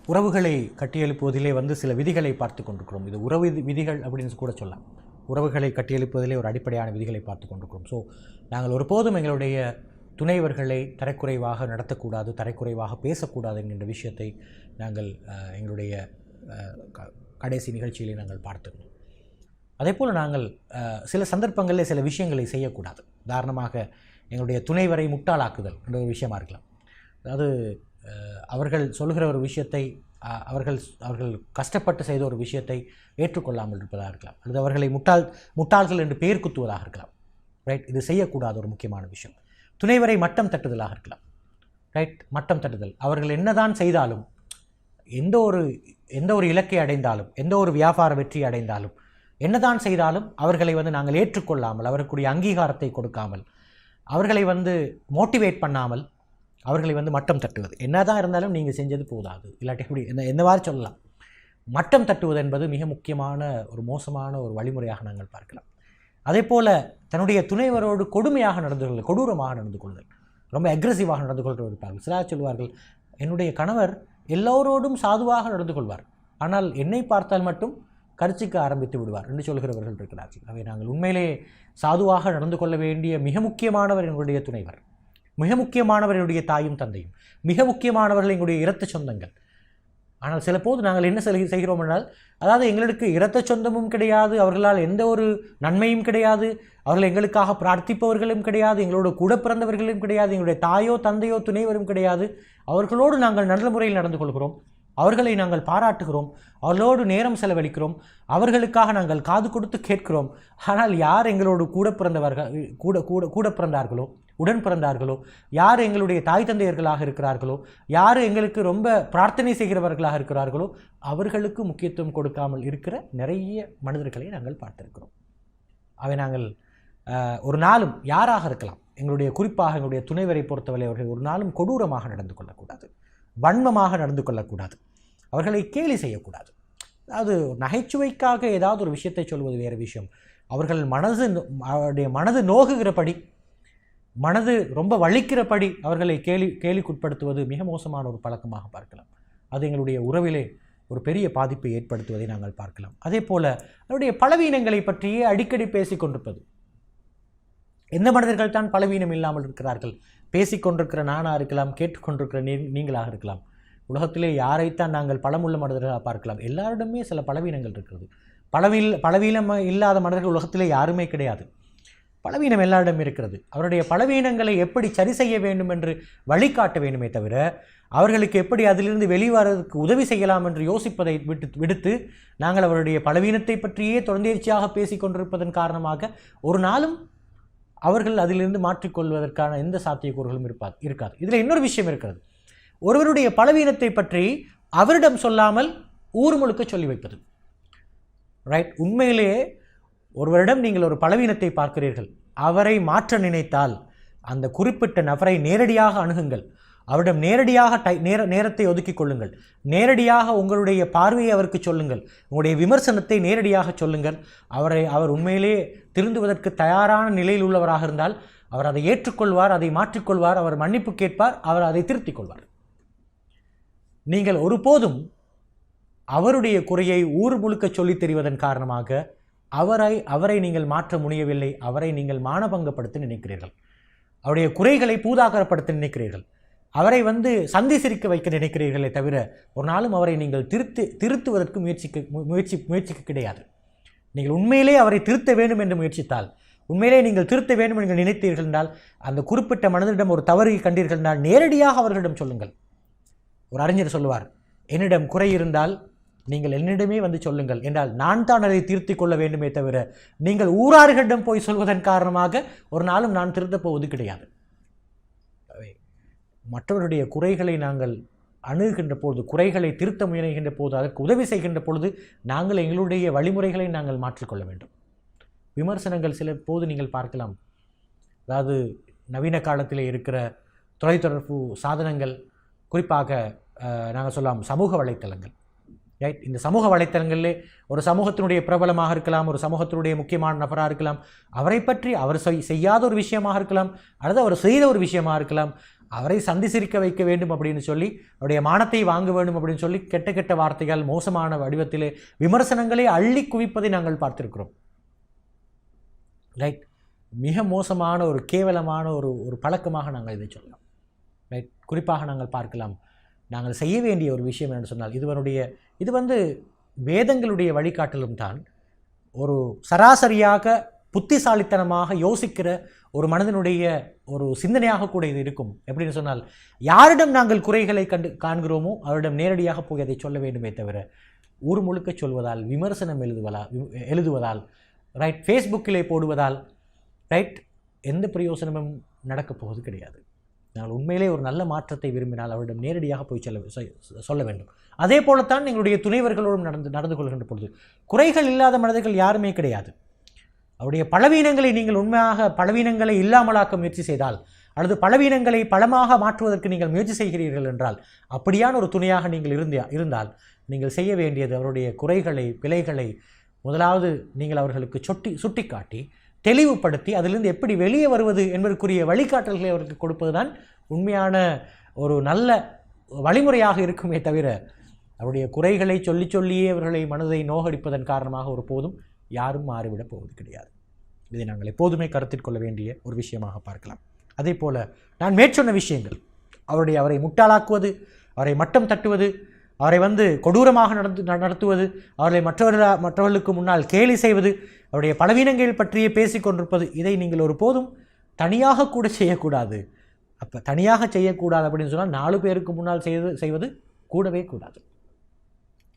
உறவுகளை கட்டியெழுப்புவதிலே சில விதிகளை பார்த்து கொண்டிருக்கிறோம். இது உறவு விதிகள் அப்படின்னு கூட சொல்லலாம். உறவுகளை கட்டியெழுப்புவதிலே ஒரு அடிப்படையான விதிகளை பார்த்து கொண்டிருக்கிறோம். ஸோ நாங்கள் ஒருபோதும் எங்களுடைய துணைவர்களை தரக்குறைவாக நடத்தக்கூடாது, தரக்குறைவாக பேசக்கூடாது என்கின்ற விஷயத்தை நாங்கள் எங்களுடைய கடைசி நிகழ்ச்சியிலே நாங்கள் பார்த்துருந்தோம். அதே போல் நாங்கள் சில சந்தர்ப்பங்களில் சில விஷயங்களை செய்யக்கூடாது. உதாரணமாக எங்களுடைய துணைவரை முட்டாளாக்குதல் என்ற ஒரு விஷயமா இருக்கலாம். அதாவது அவர்கள் சொல்கிற ஒரு விஷயத்தை அவர்கள் கஷ்டப்பட்டு செய்த ஒரு விஷயத்தை ஏற்றுக்கொள்ளாமல் இருப்பதாக இருக்கலாம், அல்லது அவர்களை முட்டாள்கள் என்று பெயர் குத்துவதாக இருக்கலாம். ரைட், இது செய்யக்கூடாத ஒரு முக்கியமான விஷயம். துணைவரை மட்டம் தட்டுதலாக இருக்கலாம். ரைட், மட்டம் தட்டுதல். அவர்கள் என்னதான் செய்தாலும், எந்த ஒரு இலக்கை அடைந்தாலும், எந்த ஒரு வியாபார வெற்றி அடைந்தாலும், என்னதான் செய்தாலும் அவர்களை நாங்கள் ஏற்றுக்கொள்ளாமல், அவர்களுடைய அங்கீகாரத்தை கொடுக்காமல், அவர்களை மோட்டிவேட் பண்ணாமல், அவர்களை மட்டம் தட்டுவது. என்னதான் இருந்தாலும் நீங்கள் செஞ்சது போதாது, இல்லாட்டி எப்படி என்னவாறு சொல்லலாம். மட்டம் தட்டுவது என்பது மிக முக்கியமான ஒரு மோசமான ஒரு வழிமுறையாக நாங்கள் பார்க்கலாம். அதே போல் தன்னுடைய துணைவரோடு கொடுமையாக நடந்து கொள்ளுதல், கொடூரமாக நடந்து கொள்ளுதல், ரொம்ப அக்ரெசிவாக நடந்து கொள்வது இருப்பார்கள். சிலர் சொல்வார்கள், என்னுடைய கணவர் எல்லோரோடும் சாதுவாக நடந்து கொள்வார், ஆனால் என்னை பார்த்தால் மட்டும் கர்ச்சிக்க ஆரம்பித்து விடுவார் என்று சொல்கிறவர்கள் இருக்கிறார்கள். அவை நாங்கள் உண்மையிலே சாதுவாக நடந்து கொள்ள வேண்டிய மிக முக்கியமானவர் எங்களுடைய துணைவர், மிக முக்கியமானவர் என்னுடைய தாயும் தந்தையும், மிக முக்கியமானவர்கள் எங்களுடைய இரத்த சொந்தங்கள். ஆனால் சில போது நாங்கள் என்ன செய்கிறோம் என்றால், அதாவது எங்களுக்கு இரத்த சொந்தமும் கிடையாது, அவர்களால் எந்த ஒரு நன்மையும் கிடையாது, அவர்கள் எங்களுக்காக பிரார்த்திப்பவர்களும் கிடையாது, எங்களோட கூட பிறந்தவர்களும் கிடையாது, எங்களுடைய தாயோ தந்தையோ துணைவரும் கிடையாது. அவர்களோடு நாங்கள் நல்ல முறையில் நடந்து கொள்கிறோம், அவர்களை நாங்கள் பாராட்டுகிறோம், அவர்களோடு நேரம் செலவழிக்கிறோம், அவர்களுக்காக நாங்கள் காது கொடுத்து கேட்கிறோம். ஆனால் யார் எங்களோடு கூட பிறந்தார்களோ, உடன் பிறந்தார்களோ, யார் எங்களுடைய தாய் தந்தையர்களாக இருக்கிறார்களோ, யார் எங்களுக்கு ரொம்ப பிரார்த்தனை செய்கிறவர்களாக இருக்கிறார்களோ, அவர்களுக்கு முக்கியத்துவம் கொடுக்காமல் இருக்கிற நிறைய மனிதர்களை நாங்கள் பார்த்திருக்கிறோம். அவை நாங்கள் ஒரு நாளும் யாராக இருக்கலாம், குறிப்பாக எங்களுடைய துணைவரை பொறுத்தவரை அவர்கள் ஒரு நாளும் கொடூரமாக நடந்து கொள்ளக்கூடாது, வன்மமாக நடந்து கொள்ளக்கூடாது, அவர்களை கேலி செய்யக்கூடாது. அதாவது நகைச்சுவைக்காக ஏதாவது ஒரு விஷயத்தை சொல்வது வேறு விஷயம். அவர்கள் மனது நோகுகிறபடி, மனது ரொம்ப வலிக்கிறபடி அவர்களை கேலிக்குட்படுத்துவது மிக மோசமான ஒரு பழக்கமாக பார்க்கலாம். அது எங்களுடைய உறவிலே ஒரு பெரிய பாதிப்பை ஏற்படுத்துவதை நாங்கள் பார்க்கலாம். அதே போல் அவருடைய பலவீனங்களை பற்றியே அடிக்கடி பேசிக்கொண்டிருப்பது. எந்த மனிதர்கள் தான் பலவீனம் இல்லாமல் இருக்கிறார்கள்? பேசிக்கொண்டிருக்கிற நானாக இருக்கலாம், கேட்டுக்கொண்டிருக்கிற நீங்களாக இருக்கலாம். உலகத்திலே யாரைத்தான் நாங்கள் பலமுள்ள மனிதர்களாக பார்க்கலாம். எல்லாரிடமே சில பலவீனங்கள் இருக்கிறது. பலவீனம் இல்லாத மனிதர்கள் உலகத்திலே யாருமே கிடையாது. பலவீனம் எல்லாரிடம் இருக்கிறது. அவருடைய பலவீனங்களை எப்படி சரி செய்ய வேண்டும் என்று வழிகாட்ட வேண்டுமே தவிர, அவர்களுக்கு எப்படி அதிலிருந்து வெளிவரதுக்கு உதவி செய்யலாம் என்று யோசிப்பதை விடுத்து நாங்கள் அவருடைய பலவீனத்தை பற்றியே தொடர்ந்தேர்ச்சியாக பேசிக்கொண்டிருப்பதன் காரணமாக ஒரு நாளும் அவர்கள் அதிலிருந்து மாற்றிக்கொள்வதற்கான எந்த சாத்தியக்கூறுகளும் இருக்காது. இதில் இன்னொரு விஷயம் இருக்கிறது. ஒருவருடைய பலவீனத்தை பற்றி அவரிடம் சொல்லாமல் ஊர் முழுக்க சொல்லி வைப்பது. ரைட், உண்மையிலேயே ஒருவரிடம் நீங்கள் ஒரு பலவீனத்தை பார்க்கிறீர்கள், அவரை மாற்ற நினைத்தால் அந்த குறிப்பிட்ட நபரை நேரடியாக அணுகுங்கள், அவரிடம் நேரடியாக நேரத்தை ஒதுக்கிக் கொள்ளுங்கள், நேரடியாக உங்களுடைய பார்வையை அவருக்கு சொல்லுங்கள், உங்களுடைய விமர்சனத்தை நேரடியாக சொல்லுங்கள். அவர் உண்மையிலே திருந்துவதற்கு தயாரான நிலையில் உள்ளவராக இருந்தால் அவர் அதை ஏற்றுக்கொள்வார், அதை மாற்றிக்கொள்வார், அவர் மன்னிப்பு கேட்பார், அவர் அதை திருத்திக் கொள்வார். நீங்கள் ஒருபோதும் அவருடைய குறையை ஊர் முழுக்க சொல்லித் தெரிவதன் காரணமாக அவரை நீங்கள் மாற்ற முடியவில்லை, அவரை நீங்கள் மானபங்கப்படுத்த நினைக்கிறீர்கள், அவருடைய குறைகளை பூதாகரப்படுத்த நினைக்கிறீர்கள், அவரை சந்தி சிரிக்க வைக்க நினைக்கிறீர்களே தவிர ஒரு நாளும் அவரை நீங்கள் திருத்துவதற்கு முயற்சிக்க கிடையாது. நீங்கள் உண்மையிலே அவரை திருத்த வேண்டும் என்று முயற்சித்தால், உண்மையிலே நீங்கள் திருத்த வேண்டும் என்று நினைத்தீர்கள் என்றால், அந்த குறிப்பிட்ட மனிதனிடம் ஒரு தவறை கண்டீர்கள் என்றால் நேரடியாக அவர்களிடம் சொல்லுங்கள். ஒரு அறிஞர் சொல்லுவார், என்னிடம் குறை இருந்தால் நீங்கள் என்னிடமே சொல்லுங்கள் என்றால் நான் தான் அதை திருத்திக் கொள்ள வேண்டுமே தவிர நீங்கள் ஊரார்களிடம் போய் சொல்வதன் காரணமாக ஒரு நாளும் நான் திருத்தப் போவது கிடையாது. மற்றவருடைய குறைகளை நாங்கள் அணுகுகின்ற பொழுது, குறைகளை திருத்த முயல்கின்ற போது, அதற்கு உதவி செய்கின்ற பொழுது நாங்கள் எங்களுடைய வழிமுறைகளை நாங்கள் மாற்றிக்கொள்ள வேண்டும். விமர்சனங்கள் சில போது நீங்கள் பார்க்கலாம். அதாவது நவீன காலத்தில் இருக்கிற தொலைத்தொடர்பு சாதனங்கள், குறிப்பாக நாங்கள் சொல்லலாம் சமூக வலைத்தளங்கள். ரைட், இந்த சமூக வலைத்தளங்களிலே ஒரு சமூகத்தினுடைய பிரபலமாக இருக்கலாம், ஒரு சமூகத்தினுடைய முக்கியமான நபராக இருக்கலாம், அவரை பற்றி அவர் செய்யாத ஒரு விஷயமாக இருக்கலாம், அல்லது அவர் செய்த ஒரு விஷயமாக இருக்கலாம், அவரை சந்தி சிரிக்க வைக்க வேண்டும் அப்படின்னு சொல்லி, அவருடைய மானத்தை வாங்க வேண்டும் அப்படின்னு சொல்லி கெட்ட கெட்ட வார்த்தைகள், மோசமான வடிவத்திலே விமர்சனங்களை அள்ளி குவிப்பதை நாங்கள் பார்த்திருக்கிறோம். ரைட். மிக மோசமான ஒரு கேவலமான ஒரு பழக்கமாக நாங்கள் இதை சொல்லலாம். ரைட். குறிப்பாக நாங்கள் பார்க்கலாம், நாங்கள் செய்ய வேண்டிய ஒரு விஷயம் என்று சொன்னால், இது வேதங்களுடைய வழிகாட்டலும் தான். ஒரு சராசரியாக புத்திசாலித்தனமாக யோசிக்கிற ஒரு மனிதனுடைய ஒரு சிந்தனையாக கூட இது இருக்கும். எப்படின்னு சொன்னால், யாரிடம் நாங்கள் குறைகளை காண்கிறோமோ அவரிடம் நேரடியாக போய் அதை சொல்ல வேண்டுமே தவிர, ஊர் முழுக்க சொல்வதால், விமர்சனம் எழுதுவதால், ரைட், ஃபேஸ்புக்கிலே போடுவதால், ரைட், எந்த பிரயோசனமும் நடக்கப் போவது கிடையாது. நாங்கள் உண்மையிலே ஒரு நல்ல மாற்றத்தை விரும்பினால் அவரிடம் நேரடியாக போய் சொல்ல வேண்டும். அதே போலத்தான் எங்களுடைய துணைவர்களோடும் நடந்து கொள்கின்ற பொழுது, குறைகள் இல்லாத மனிதர்கள் யாருமே கிடையாது. அவருடைய பலவீனங்களை நீங்கள் உண்மையாக பலவீனங்களை இல்லாமலாக்க முயற்சி செய்தால், அல்லது பலவீனங்களை பலமாக மாற்றுவதற்கு நீங்கள் முயற்சி செய்கிறீர்கள் என்றால், அப்படியான ஒரு துணையாக நீங்கள் இருந்தால் நீங்கள் செய்ய வேண்டியது அவருடைய குறைகளை, பிழைகளை முதலாவது நீங்கள் அவர்களுக்கு சுட்டிக்காட்டி தெளிவுபடுத்தி அதிலிருந்து எப்படி வெளியே வருவது என்பதற்குரிய வழிகாட்டல்களை அவருக்கு கொடுப்பது தான் உண்மையான ஒரு நல்ல வழிமுறையாக இருக்குமே தவிர, அவருடைய குறைகளை சொல்லியே அவர்களை மனதை நோகடிப்பதன் காரணமாக ஒரு போதும் யாரும் மாறிவிடப் போவது கிடையாது. இதை நாங்கள் எப்போதுமே கருத்தில் கொள்ள வேண்டிய ஒரு விஷயமாக பார்க்கலாம். அதே போல் நான் மேற்சொன்ன விஷயங்கள், அவரை முட்டாளாக்குவது, அவரை மட்டம் தட்டுவது, அவரை கொடூரமாக நடத்துவது, அவர்களை மற்றவர்களுக்கு முன்னால் கேலி செய்வது, அவருடைய பலவீனங்கள் பற்றியே பேசிக் கொண்டிருப்பது, இதை நீங்கள் ஒரு போதும் தனியாக கூட செய்யக்கூடாது. அப்போ தனியாக செய்யக்கூடாது அப்படின்னு சொன்னால் 4 பேருக்கு முன்னால் செய்வது கூடவே கூடாது.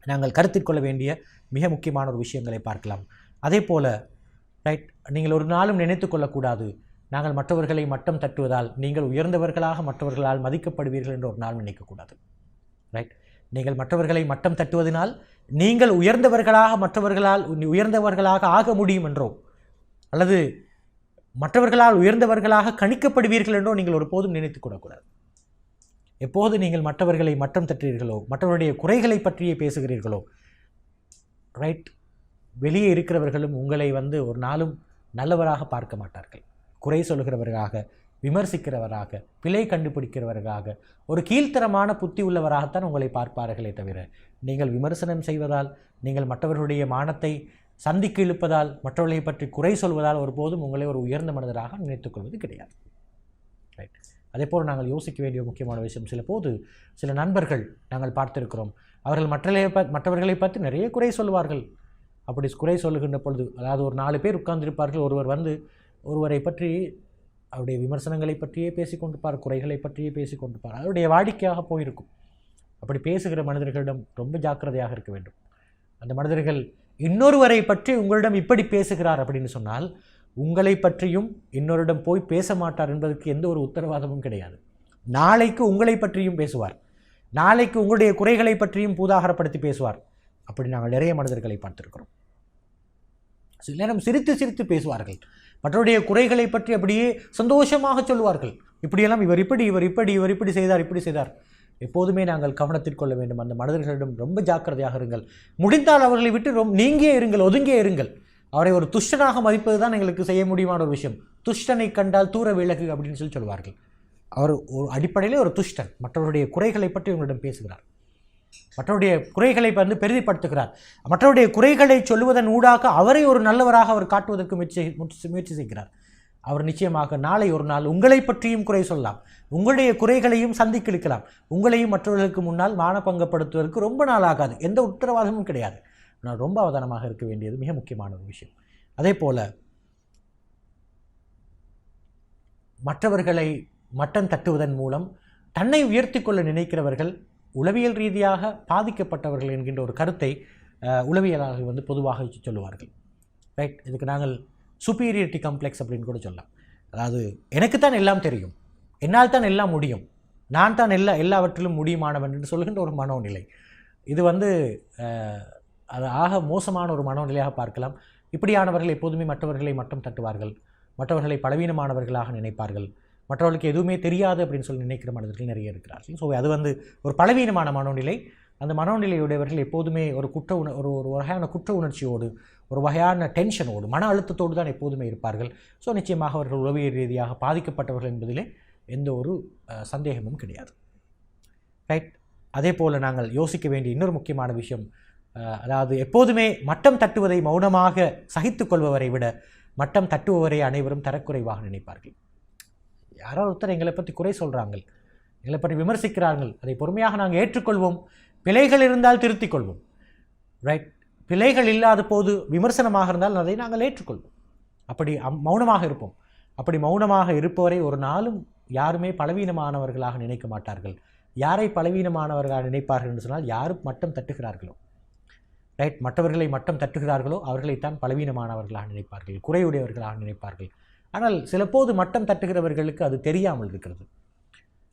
நாங்கள் கருத்தில் கொள்ள வேண்டிய மிக முக்கியமான ஒரு விஷயங்களை பார்க்கலாம். அதே போல் ரைட், நீங்கள் ஒரு நாளும் நினைத்து கொள்ளக்கூடாது, நாங்கள் மற்றவர்களை மட்டம் தட்டுவதால் நீங்கள் உயர்ந்தவர்களாக மற்றவர்களால் மதிக்கப்படுவீர்கள் என்று ஒரு நாள் நினைக்கக்கூடாது. ரைட். நீங்கள் மற்றவர்களை மட்டம் தட்டுவதனால் நீங்கள் உயர்ந்தவர்களாக மற்றவர்களால் உயர்ந்தவர்களாக ஆக முடியும் என்றோ, அல்லது மற்றவர்களால் உயர்ந்தவர்களாக கணிக்கப்படுவீர்கள் என்றோ நீங்கள் ஒருபோதும் நினைத்து கொள்ளக்கூடாது. எப்போது நீங்கள் மற்றவர்களை மட்டம் தட்டுகிறீர்களோ, மற்றவருடைய குறைகளை பற்றியே பேசுகிறீர்களோ, ரைட், வெளியே இருக்கிறவர்களும் உங்களை ஒரு நாளும் நல்லவராக பார்க்க மாட்டார்கள். குறை சொல்கிறவராக, விமர்சிக்கிறவராக, பிழை கண்டுபிடிக்கிறவராக, ஒரு கீழ்த்தரமான புத்தி உள்ளவராகத்தான் உங்களை பார்ப்பார்களே தவிர, நீங்கள் விமர்சனம் செய்வதால், நீங்கள் மற்றவர்களுடைய மானத்தை சந்திக்கு இழுப்பதால், மற்றவர்களை பற்றி குறை சொல்வதால் ஒருபோதும் உங்களை ஒரு உயர்ந்த மனிதராக நினைத்துக்கொள்வது கிடையாது. ரைட். அதே போல் நாங்கள் யோசிக்க வேண்டிய முக்கியமான விஷயம், சில நண்பர்கள் நாங்கள் பார்த்திருக்கிறோம், அவர்கள் மற்றவர்களை பற்றி நிறைய குறை சொல்வார்கள். அப்படி குறை சொல்லுகின்ற பொழுது, அதாவது ஒரு 4 பேர் உட்கார்ந்திருப்பார்கள், ஒருவர் ஒருவரை பற்றி அவருடைய விமர்சனங்களை பற்றியே பேசிக்கொண்டிருப்பார், குறைகளை பற்றியே பேசிக்கொண்டிருப்பார். அவருடைய வாடிக்கையாக போயிருக்கும். அப்படி பேசுகிற மனிதர்களிடம் ரொம்ப ஜாக்கிரதையாக இருக்க வேண்டும். அந்த மனிதர்கள் இன்னொருவரை பற்றி உங்களிடம் இப்படி பேசுகிறார் அப்படின்னு சொன்னால், உங்களை பற்றியும் இன்னொருடம் போய் பேச மாட்டார் என்பதற்கு எந்த ஒரு உத்தரவாதமும் கிடையாது. நாளைக்கு உங்களை பற்றியும் பேசுவார், நாளைக்கு உங்களுடைய குறைகளை பற்றியும் பூதாகரப்படுத்தி பேசுவார். அப்படி நாங்கள் நிறைய மனிதர்களை பார்த்திருக்கிறோம். சில நேரம் சிரித்து பேசுவார்கள், மற்றவருடைய குறைகளை பற்றி அப்படியே சந்தோஷமாக சொல்லுவார்கள். இப்படியெல்லாம் இவர் இப்படி செய்தார். எப்போதுமே நாங்கள் கவனத்தில் கொள்ள வேண்டும். அந்த மனிதர்களிடம் ரொம்ப ஜாக்கிரதையாக இருங்கள். முடிந்தால் அவர்களை விட்டு நீங்கியே இருங்கள், ஒதுங்கியே இருங்கள். அவரை ஒரு துஷ்டனாக மதிப்பது தான் எங்களுக்கு செய்ய முடியுமான ஒரு விஷயம். துஷ்டனை கண்டால் தூர விலகு அப்படின்னு சொல்லுவார்கள். அவர் ஒரு அடிப்படையிலே ஒரு துஷ்டன். மற்றவருடைய குறைகளை பற்றி உங்களிடம் பேசுகிறார், மற்றவருடைய குறைகளை பெரிதிப்படுத்துகிறார். மற்றவருடைய குறைகளை சொல்லுவதன் ஊடாக அவரை ஒரு நல்லவராக அவர் காட்டுவதற்கு முயற்சி செய்கிறார். அவர் நிச்சயமாக நாளை ஒரு நாள் உங்களை பற்றியும் குறை சொல்லலாம், உங்களுடைய குறைகளையும் சந்திக்கலாம். உங்களையும் மற்றவர்களுக்கு முன்னால் மானபங்கப்படுத்துவதற்கு ரொம்ப நாள் ஆகாது, எந்த உத்தரவாதமும் கிடையாது. ஆனால் ரொம்ப அவதானமாக இருக்க வேண்டியது மிக முக்கியமான ஒரு விஷயம். அதே போல மற்றவர்களை மட்டம் தட்டுவதன் மூலம் தன்னை உயர்த்தி கொள்ள நினைக்கிறவர்கள் உளவியல் ரீதியாக பாதிக்கப்பட்டவர்கள் என்கின்ற ஒரு கருத்தை உளவியலாளர்கள் பொதுவாக சொல்லுவார்கள். ரைட். இதுக்கு நாங்கள் சுப்பீரியாரிட்டி காம்ப்ளெக்ஸ் அப்படின்னு கூட சொல்லலாம். அதாவது எனக்குத்தான் எல்லாம் தெரியும், என்னால் தான் எல்லாம் முடியும், நான் தான் எல்லாவற்றிலும் முடியுமானவன் என்று சொல்கின்ற ஒரு மனோநிலை. இது அது ஆக மோசமான ஒரு மனோநிலையாக பார்க்கலாம். இப்படியானவர்கள் எப்போதுமே மற்றவர்களை மட்டம் தட்டுவார்கள், மற்றவர்களை பலவீனமானவர்களாக நினைப்பார்கள், மற்றவர்களுக்கு எதுவுமே தெரியாது அப்படின்னு சொல்லி நினைக்கிற மனிதர்கள் நிறைய இருக்கிறார்கள். ஸோ அது ஒரு பலவீனமான மனோநிலை. அந்த மனோநிலையுடையவர்கள் எப்போதுமே ஒரு வகையான குற்ற உணர்ச்சியோடு, ஒரு வகையான டென்ஷனோடு, மன அழுத்தத்தோடு தான் எப்போதுமே இருப்பார்கள். ஸோ நிச்சயமாக அவர்கள் உளவியல் ரீதியாக பாதிக்கப்பட்டவர்கள் என்பதிலே எந்த ஒரு சந்தேகமும் கிடையாது. ரைட். அதே போல் நாங்கள் யோசிக்க வேண்டிய இன்னொரு முக்கியமான விஷயம், அதாவது எப்போதுமே மட்டம் தட்டுவதை மௌனமாக சகித்து கொள்பவரை விட மட்டம் தட்டுபவரை அனைவரும் தரக்குறைவாக நினைப்பார்கள். யாரோ ஒருத்தர் எங்களை பற்றி குறை சொல்கிறாங்க, எங்களை பற்றி விமர்சிக்கிறார்கள், அதை பொறுமையாக நாங்கள் ஏற்றுக்கொள்வோம். பிழைகள் இருந்தால் திருத்திக் கொள்வோம். ரைட். பிழைகள் இல்லாத போது விமர்சனமாக இருந்தால் அதை நாங்கள் ஏற்றுக்கொள்வோம். அப்படி மௌனமாக இருப்போம். அப்படி மௌனமாக இருப்பவரை ஒரு நாளும் யாருமே பலவீனமானவர்களாக நினைக்க மாட்டார்கள். யாரை பலவீனமானவர்களாக நினைப்பார்கள் என்று சொன்னால், யாரும் மட்டம் தட்டுகிறார்களோ, ரைட், மற்றவர்களை மட்டம் தட்டுகிறார்களோ அவர்களைத்தான் பலவீனமானவர்களாக நினைப்பார்கள், குறையுடையவர்களாக நினைப்பார்கள். ஆனால் சிலபோது மட்டம் தட்டுகிறவர்களுக்கு அது தெரியாமல் இருக்கிறது.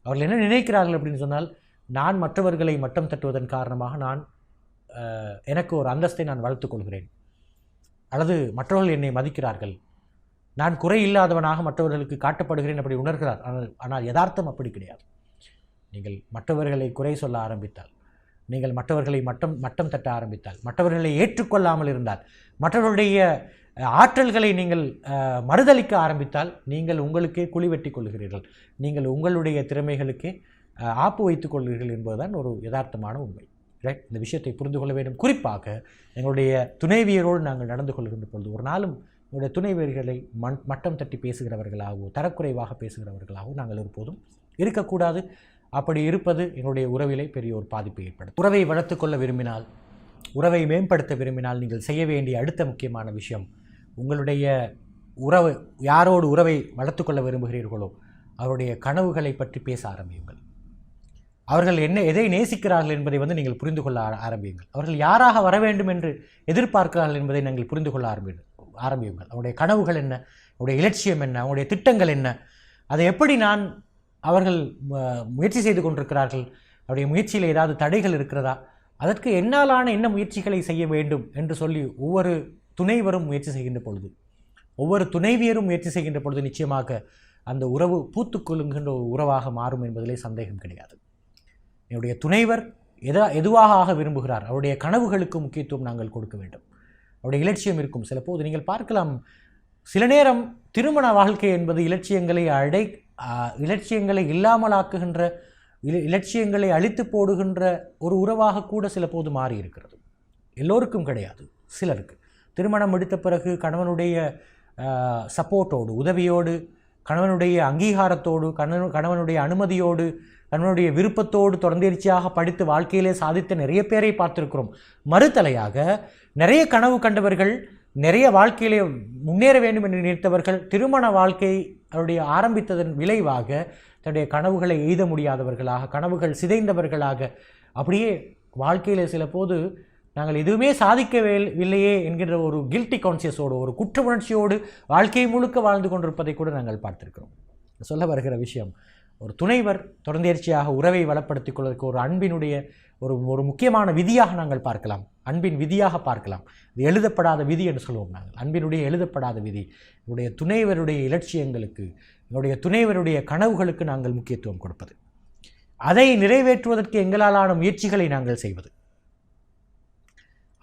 அவர்கள் என்ன நினைக்கிறார்கள் அப்படின்னு சொன்னால், நான் மற்றவர்களை மட்டம் தட்டுவதன் காரணமாக எனக்கு ஒரு அந்தஸ்தை நான் வளர்த்துக் கொள்கிறேன், அல்லது மற்றவர்கள் என்னை மதிக்கிறார்கள், நான் குறை இல்லாதவனாக மற்றவர்களுக்கு காட்டப்படுகிறேன் அப்படி உணர்கிறார். ஆனால் யதார்த்தம் அப்படி கிடையாது. நீங்கள் மற்றவர்களை குறை சொல்ல ஆரம்பித்தால், நீங்கள் மற்றவர்களை மட்டம் தட்ட ஆரம்பித்தால், மற்றவர்களை ஏற்றுக்கொள்ளாமல் இருந்தால், மற்றவர்களுடைய ஆற்றல்களை நீங்கள் மறுதளிக்க ஆரம்பித்தால், நீங்கள் உங்களுக்கே குழி வெட்டி கொள்கிறீர்கள், நீங்கள் உங்களுடைய திறமைகளுக்கே ஆப்பு வைத்துக் கொள்கிறீர்கள் என்பதுதான் ஒரு யதார்த்தமான உண்மை. ரைட். இந்த விஷயத்தை புரிந்து கொள்ள வேண்டும். குறிப்பாக எங்களுடைய துணைவியரோடு நாங்கள் நடந்து கொள்கின்ற பொழுது ஒரு நாளும் எங்களுடைய துணைவியர்களை மட்டம் தட்டி பேசுகிறவர்களாகவோ தரக்குறைவாக பேசுகிறவர்களாகவோ நாங்கள் ஒருபோதும் இருக்கக்கூடாது. அப்படி இருப்பது எங்களுடைய உறவிலே பெரிய ஒரு பாதிப்பை ஏற்படுத்தும். உறவை வளர்த்துக்கொள்ள விரும்பினால், உறவை மேம்படுத்த விரும்பினால் நீங்கள் செய்ய வேண்டிய அடுத்த முக்கியமான விஷயம், உங்களுடைய யாரோடு உறவை வளர்த்துக்கொள்ள விரும்புகிறீர்களோ அவருடைய கனவுகளை பற்றி பேச ஆரம்பியுங்கள். அவர்கள் எதை நேசிக்கிறார்கள் என்பதை நீங்கள் புரிந்து கொள்ள ஆரம்பியுங்கள். அவர்கள் யாராக வர வேண்டும் என்று எதிர்பார்க்கிறார்கள் என்பதை நீங்கள் புரிந்து கொள்ள ஆரம்பியுங்கள். அவருடைய கனவுகள் என்ன, அவருடைய இலட்சியம் என்ன, அவருடைய திட்டங்கள் என்ன, அதை எப்படி அவர்கள் முயற்சி செய்து கொண்டிருக்கிறார்கள், அவருடைய முயற்சியில் ஏதாவது தடைகள் இருக்கிறதா, அதற்கு என்னாலான என்ன முயற்சிகளை செய்ய வேண்டும் என்று சொல்லி ஒவ்வொரு துணைவரும் முயற்சி செய்கின்ற பொழுது, ஒவ்வொரு துணைவியரும் முயற்சி செய்கின்ற பொழுது நிச்சயமாக அந்த உறவு பூத்துக்கொள்ளுகின்ற ஒரு உறவாக மாறும் என்பதிலே சந்தேகம் கிடையாது. என்னுடைய துணைவர் எதுவாக ஆக விரும்புகிறார், அவருடைய கனவுகளுக்கு முக்கியத்துவம் நாங்கள் கொடுக்க வேண்டும். அவருடைய இலட்சியம் இருக்கும். சில போது நீங்கள் பார்க்கலாம், சில நேரம் திருமண வாழ்க்கை என்பது இலட்சியங்களை இல்லாமலாக்குகின்ற, இலட்சியங்களை அழித்து போடுகின்ற ஒரு உறவாக கூட சில போது மாறி இருக்கிறது. எல்லோருக்கும் கிடையாது, சிலருக்கு. திருமணம் எடுத்த பிறகு கணவனுடைய சப்போர்ட்டோடு, உதவியோடு, கணவனுடைய அங்கீகாரத்தோடு, கணவனுடைய அனுமதியோடு, கணவனுடைய விருப்பத்தோடு தொடர்ந்தேர்ச்சியாக படித்து வாழ்க்கையிலே சாதித்த நிறைய பேரை பார்த்திருக்கிறோம். மறுதலையாக நிறைய கனவு கண்டவர்கள், நிறைய வாழ்க்கையிலே முன்னேற வேண்டும் என்று நினைத்தவர்கள் திருமண வாழ்க்கை அவருடைய ஆரம்பித்ததன் விளைவாக தன்னுடைய கனவுகளை எய்த முடியாதவர்களாக, கனவுகள் சிதைந்தவர்களாக, அப்படியே வாழ்க்கையிலே சில போது நாங்கள் எதுவுமே சாதிக்கவில்லையே என்கின்ற ஒரு கில்ட்டி கான்சியஸோடு, ஒரு குற்ற உணர்ச்சியோடு வாழ்க்கை முழுக்க வாழ்ந்து கொண்டிருப்பதை கூட நாங்கள் பார்த்திருக்கிறோம். சொல்ல வருகிற விஷயம், ஒரு துணைவர் தொடர்ந்தேர்ச்சியாக உறவை வளப்படுத்திக் கொள்வதற்கு ஒரு அன்பினுடைய ஒரு முக்கியமான விதியாக நாங்கள் பார்க்கலாம், அன்பின் விதியாக பார்க்கலாம். இது எழுதப்படாத விதி என்று சொல்லுவோம் நாங்கள், அன்பினுடைய எழுதப்படாத விதி. என்னுடைய துணைவருடைய இலட்சியங்களுக்கு, என்னுடைய துணைவருடைய கனவுகளுக்கு நாங்கள் முக்கியத்துவம் கொடுப்பது, அதை நிறைவேற்றுவதற்கு எங்களாலான முயற்சிகளை நாங்கள் செய்வது,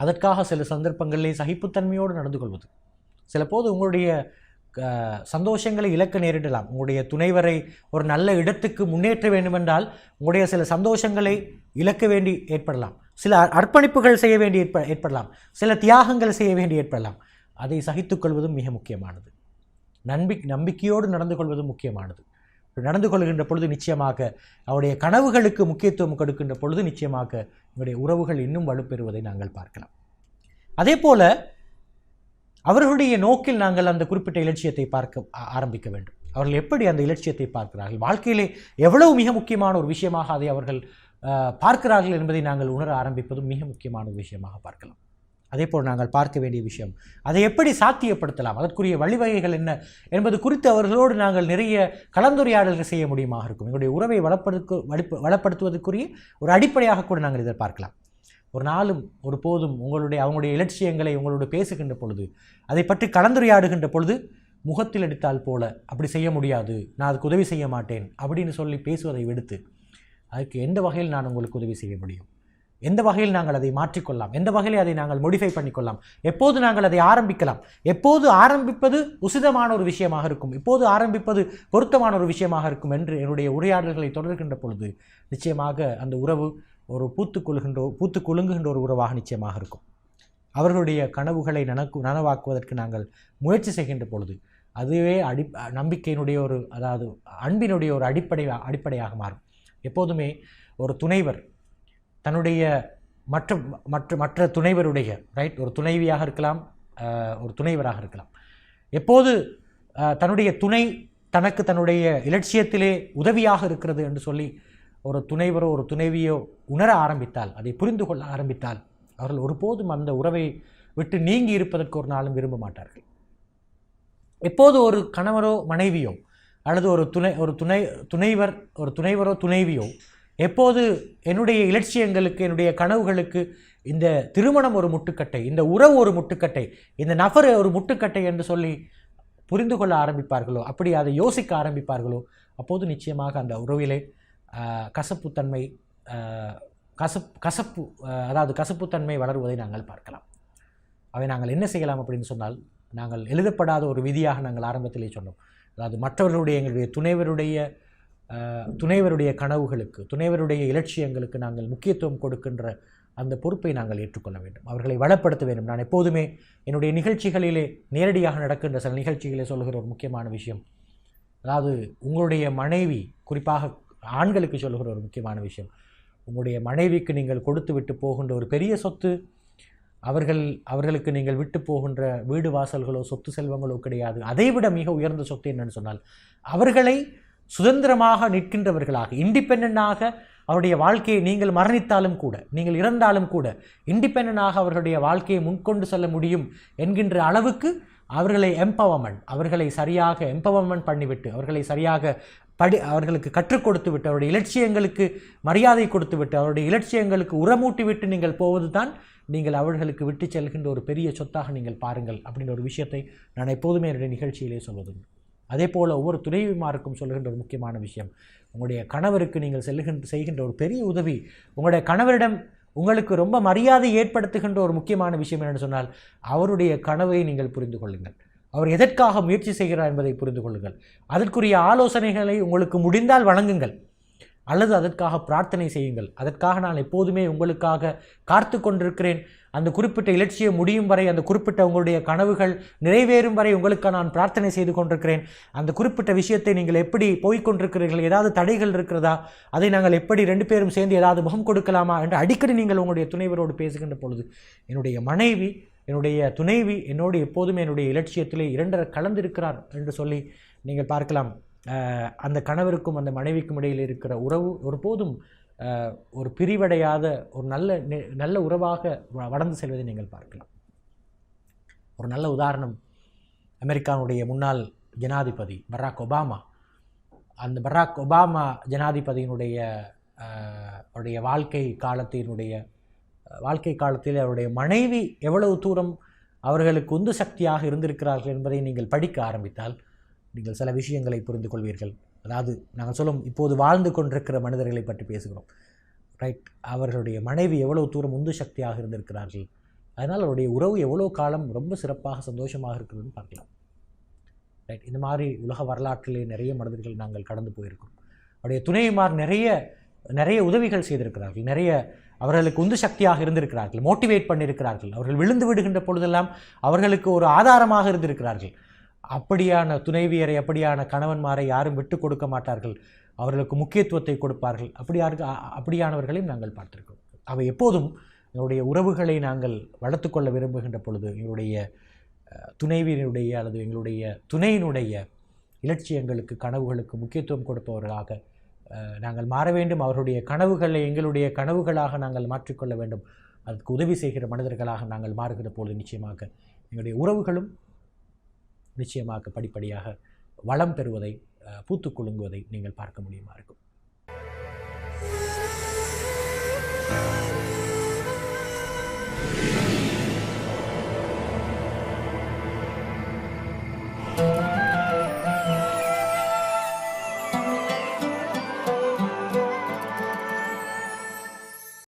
அதற்காக சில சந்தர்ப்பங்களிலே சகிப்புத்தன்மையோடு நடந்து கொள்வது. சில போது உங்களுடைய சந்தோஷங்களை இழக்க நேரிடலாம். உங்களுடைய துணைவரை ஒரு நல்ல இடத்துக்கு முன்னேற்ற வேண்டுமென்றால் உங்களுடைய சில சந்தோஷங்களை இழக்க வேண்டி ஏற்படலாம், சில அர்ப்பணிப்புகள் செய்ய வேண்டி ஏற்படலாம், சில தியாகங்கள் செய்ய வேண்டி ஏற்படலாம். அதை சகித்துக்கொள்வதும் மிக முக்கியமானது. நம்பிக்கையோடு நடந்து கொள்வதும் முக்கியமானது. நடந்து கொள்கின்ற பொழுது நிச்சயமாக அவருடைய கனவுகளுக்கு முக்கியத்துவம் கொடுக்கின்ற பொழுது நிச்சயமாக எங்களுடைய உறவுகள் இன்னும் வலுப்பெறுவதை நாங்கள் பார்க்கலாம். அதே போல அவர்களுடைய நோக்கில் நாங்கள் அந்த குறிப்பிட்ட இலட்சியத்தை பார்க்க ஆரம்பிக்க வேண்டும். அவர்கள் எப்படி அந்த இலட்சியத்தை பார்க்கிறார்கள், வாழ்க்கையிலே எவ்வளவு மிக முக்கியமான ஒரு விஷயமாக அதை அவர்கள் பார்க்கிறார்கள் என்பதை நாங்கள் உணர ஆரம்பிப்பதும் மிக முக்கியமான ஒரு விஷயமாக பார்க்கலாம். அதே போல் நாங்கள் பார்க்க வேண்டிய விஷயம், அதை எப்படி சாத்தியப்படுத்தலாம், அதற்குரிய வழிவகைகள் என்ன என்பது குறித்து அவர்களோடு நாங்கள் நிறைய கலந்துரையாடல்கள் செய்ய முடியுமாக இருக்கும். எங்களுடைய உறவை வளப்படுத்துவதற்குரிய ஒரு அடிப்படையாக கூட நாங்கள் இதை பார்க்கலாம். ஒரு நாளும் ஒரு போதும் அவங்களுடைய இலட்சியங்களை உங்களோடு பேசுகின்ற பொழுது, அதை பற்றி கலந்துரையாடுகின்ற பொழுது முகத்தில் எடுத்தால் போல அப்படி செய்ய முடியாது, நான் அதுக்கு உதவி செய்ய மாட்டேன் அப்படின்னு சொல்லி பேசுவதை விடுத்து, அதுக்கு எந்த வகையில் நான் உங்களுக்கு உதவி செய்ய முடியும், எந்த வகையில் நாங்கள் அதை மாற்றிக்கொள்ளலாம், எந்த வகையில் அதை நாங்கள் மோடிஃபை பண்ணிக்கொள்ளலாம், எப்போது நாங்கள் அதை ஆரம்பிக்கலாம், எப்போது ஆரம்பிப்பது உசிதமான ஒரு விஷயமாக இருக்கும், எப்போது ஆரம்பிப்பது பொருத்தமான ஒரு விஷயமாக இருக்கும் என்று என்னுடைய உரையாடல்களை தொடர்கின்ற பொழுது நிச்சயமாக அந்த உறவு ஒரு பூத்து குலுங்குகின்ற ஒரு உறவாக நிச்சயமாக இருக்கும். அவர்களுடைய கனவுகளை நனவாக்குவதற்கு நாங்கள் முயற்சி செய்கின்ற பொழுது அதுவே நம்பிக்கையினுடைய ஒரு, அதாவது அன்பினுடைய ஒரு அடிப்படையாக மாறும். எப்போதுமே ஒரு துணைவர் தன்னுடைய மற்ற துணைவருடைய ஒரு துணைவியாக இருக்கலாம், ஒரு துணைவராக இருக்கலாம், எப்போது தன்னுடைய துணை தனக்கு தன்னுடைய இலட்சியத்திலே உதவியாக இருக்கிறது என்று சொல்லி ஒரு துணைவரோ ஒரு துணைவியோ உணர ஆரம்பித்தால், அதை புரிந்து கொள்ள ஆரம்பித்தால், அவர்கள் ஒருபோதும் அந்த உறவை விட்டு நீங்கி இருப்பதற்கு ஒரு நாளும் விரும்ப மாட்டார்கள். எப்போது ஒரு கணவரோ மனைவியோ அல்லது ஒரு துணைவரோ துணைவியோ எப்போது என்னுடைய இலட்சியங்களுக்கு, என்னுடைய கனவுகளுக்கு இந்த திருமணம் ஒரு முட்டுக்கட்டை, இந்த உறவு ஒரு முட்டுக்கட்டை, இந்த நபர் ஒரு முட்டுக்கட்டை என்று சொல்லி புரிந்து கொள்ள ஆரம்பிப்பார்களோ, அப்படி அதை யோசிக்க ஆரம்பிப்பார்களோ, அப்போது நிச்சயமாக அந்த உறவிலே கசப்புத்தன்மை அதாவது கசப்புத்தன்மை வளருவதை நாங்கள் பார்க்கலாம். அவை நாங்கள் என்ன செய்யலாம் அப்படின்னு சொன்னால், நாங்கள் எழுதப்படாத ஒரு விதியாக நாங்கள் ஆரம்பத்திலே சொன்னோம். அதாவது மற்றவர்களுடைய எங்களுடைய துணைவருடைய கனவுகளுக்கு, துணைவருடைய இலட்சியங்களுக்கு நாங்கள் முக்கியத்துவம் கொடுக்கின்ற அந்த பொறுப்பை நாங்கள் ஏற்றுக்கொள்ள வேண்டும். அவர்களை வளப்படுத்த வேண்டும். நான் எப்போதுமே என்னுடைய நிகழ்ச்சிகளிலே நேரடியாக நடக்கின்ற சில நிகழ்ச்சிகளை சொல்லுகிற ஒரு முக்கியமான விஷயம், அதாவது உங்களுடைய மனைவி, குறிப்பாக ஆண்களுக்கு சொல்லுகிற ஒரு முக்கியமான விஷயம், உங்களுடைய மனைவிக்கு நீங்கள் கொடுத்து விட்டு போகின்ற ஒரு பெரிய சொத்து அவர்களுக்கு நீங்கள் விட்டு போகின்ற வீடு வாசல்களோ சொத்து செல்வங்களோ கிடையாது. அதைவிட மிக உயர்ந்த சொத்து என்னன்னு சொன்னால், அவர்களை சுதந்திரமாக நிற்கின்றவர்களாக, இண்டிபெண்டாக அவருடைய வாழ்க்கையை நீங்கள் மரணித்தாலும் கூட, நீங்கள் இறந்தாலும் கூட இண்டிபெண்டாக அவர்களுடைய வாழ்க்கையை முன்கொண்டு செல்ல முடியும் என்கின்ற அளவுக்கு அவர்களை சரியாக எம்பவர்மெண்ட் பண்ணிவிட்டு, அவர்களை சரியாக அவர்களுக்கு கற்றுக் கொடுத்து விட்டு, அவருடைய இலட்சியங்களுக்கு மரியாதை கொடுத்து விட்டு, அவருடைய இலட்சியங்களுக்கு உரமூட்டி விட்டு நீங்கள் போவது தான் நீங்கள் அவர்களுக்கு விட்டு செல்கின்ற ஒரு பெரிய சொத்தாக நீங்கள் பாருங்கள் அப்படின்ற ஒரு விஷயத்தை நான் எப்போதுமே என்னுடைய நிகழ்ச்சியிலே சொல்வதுண்டு. அதே போல் ஒவ்வொரு துணைவிமாருக்கும் சொல்லுகின்ற ஒரு முக்கியமான விஷயம், உங்களுடைய கணவருக்கு நீங்கள் செய்கின்ற ஒரு பெரிய உதவி, உங்களுடைய கணவரிடம் உங்களுக்கு ரொம்ப மரியாதை ஏற்படுத்துகின்ற ஒரு முக்கியமான விஷயம் என்னென்னு சொன்னால், அவருடைய கனவை நீங்கள் புரிந்து கொள்ளுங்கள். அவர் எதற்காக முயற்சி செய்கிறார் என்பதை புரிந்து கொள்ளுங்கள். அதற்குரிய ஆலோசனைகளை உங்களுக்கு முடிந்தால் வழங்குங்கள், அல்லது அதற்காக பிரார்த்தனை செய்யுங்கள். அதற்காக நான் எப்போதுமே உங்களுக்காக காத்து கொண்டிருக்கிறேன், அந்த குறிப்பிட்ட இலட்சியம் முடியும் வரை, அந்த குறிப்பிட்ட உங்களுடைய கனவுகள் நிறைவேறும் வரை உங்களுக்கு நான் பிரார்த்தனை செய்து கொண்டிருக்கிறேன். அந்த குறிப்பிட்ட விஷயத்தை நீங்கள் எப்படி போய்கொண்டிருக்கிறீர்கள், ஏதாவது தடைகள் இருக்கிறதா, அதை நாங்கள் எப்படி 2 பேரும் சேர்ந்து ஏதாவது முகம் கொடுக்கலாமா என்று அடிக்கடி நீங்கள் உங்களுடைய துணைவரோடு பேசுகின்ற பொழுது, என்னுடைய மனைவி, என்னுடைய துணைவி என்னோடு எப்போதுமே என்னுடைய இலட்சியத்திலே 2 கலந்திருக்கிறார் என்று சொல்லி நீங்கள் பார்க்கலாம். அந்த கணவருக்கும் அந்த மனைவிக்கும் இடையில் இருக்கிற உறவு ஒருபோதும் ஒரு பிரிவடையாத ஒரு நல்ல உறவாக வளர்ந்து செல்வதை நீங்கள் பார்க்கலாம். ஒரு நல்ல உதாரணம், அமெரிக்காவுடைய முன்னாள் ஜனாதிபதி பராக் ஒபாமா. அந்த பராக் ஒபாமா ஜனாதிபதியினுடைய வாழ்க்கை காலத்தில் அவருடைய மனைவி எவ்வளவு தூரம் அவர்களுக்கு உந்து சக்தியாக இருந்திருக்கிறார்கள் என்பதை நீங்கள் படிக்க ஆரம்பித்தால் நீங்கள் சில விஷயங்களை புரிந்து கொள்வீர்கள். அதாவது நாங்கள் சொல்லும், இப்போது வாழ்ந்து கொண்டிருக்கிற மனிதர்களை பற்றி பேசுகிறோம், ரைட்? அவர்களுடைய மனைவி எவ்வளவு தூரம் உந்து சக்தியாக இருந்திருக்கிறார்கள், அதனால் அவருடைய உறவு எவ்வளோ காலம் ரொம்ப சிறப்பாக சந்தோஷமாக இருக்கிறதுன்னு பார்க்கலாம், ரைட்? இந்த மாதிரி உலக வரலாற்றிலே நிறைய மனிதர்கள் நாங்கள் கடந்து போயிருக்கோம். அவருடைய துணைவிமார் நிறைய உதவிகள் செய்திருக்கிறார்கள், நிறைய அவர்களுக்கு உந்து சக்தியாக இருந்திருக்கிறார்கள், மோட்டிவேட் பண்ணியிருக்கிறார்கள். அவர்கள் விழுந்து விடுகின்ற பொழுதெல்லாம் அவர்களுக்கு ஒரு ஆதாரமாக இருந்திருக்கிறார்கள். அப்படியான துணைவியரை, அப்படியான கணவன்மாரை யாரும் விட்டு கொடுக்க மாட்டார்கள், அவர்களுக்கு முக்கியத்துவத்தை கொடுப்பார்கள். அப்படியானவர்களையும் நாங்கள் பார்த்திருக்கிறோம். அவை எப்போதும் எங்களுடைய உறவுகளை நாங்கள் வளர்த்து கொள்ள விரும்புகின்ற பொழுது, எங்களுடைய துணைவியினுடைய அல்லது எங்களுடைய துணையினுடைய இலட்சியங்களுக்கு, கனவுகளுக்கு முக்கியத்துவம் கொடுப்பவர்களாக நாங்கள் மாற வேண்டும். அவர்களுடைய கனவுகளை எங்களுடைய கனவுகளாக நாங்கள் மாற்றிக்கொள்ள வேண்டும். அதற்கு உதவி செய்கிற மனிதர்களாக நாங்கள் மாறுகிற பொழுது நிச்சயமாக எங்களுடைய உறவுகளும் நிச்சயமாக படிப்படியாக வளம் பெறுவதை, பூத்து குலுங்குவதை நீங்கள் பார்க்க முடியுமா இருக்கும்.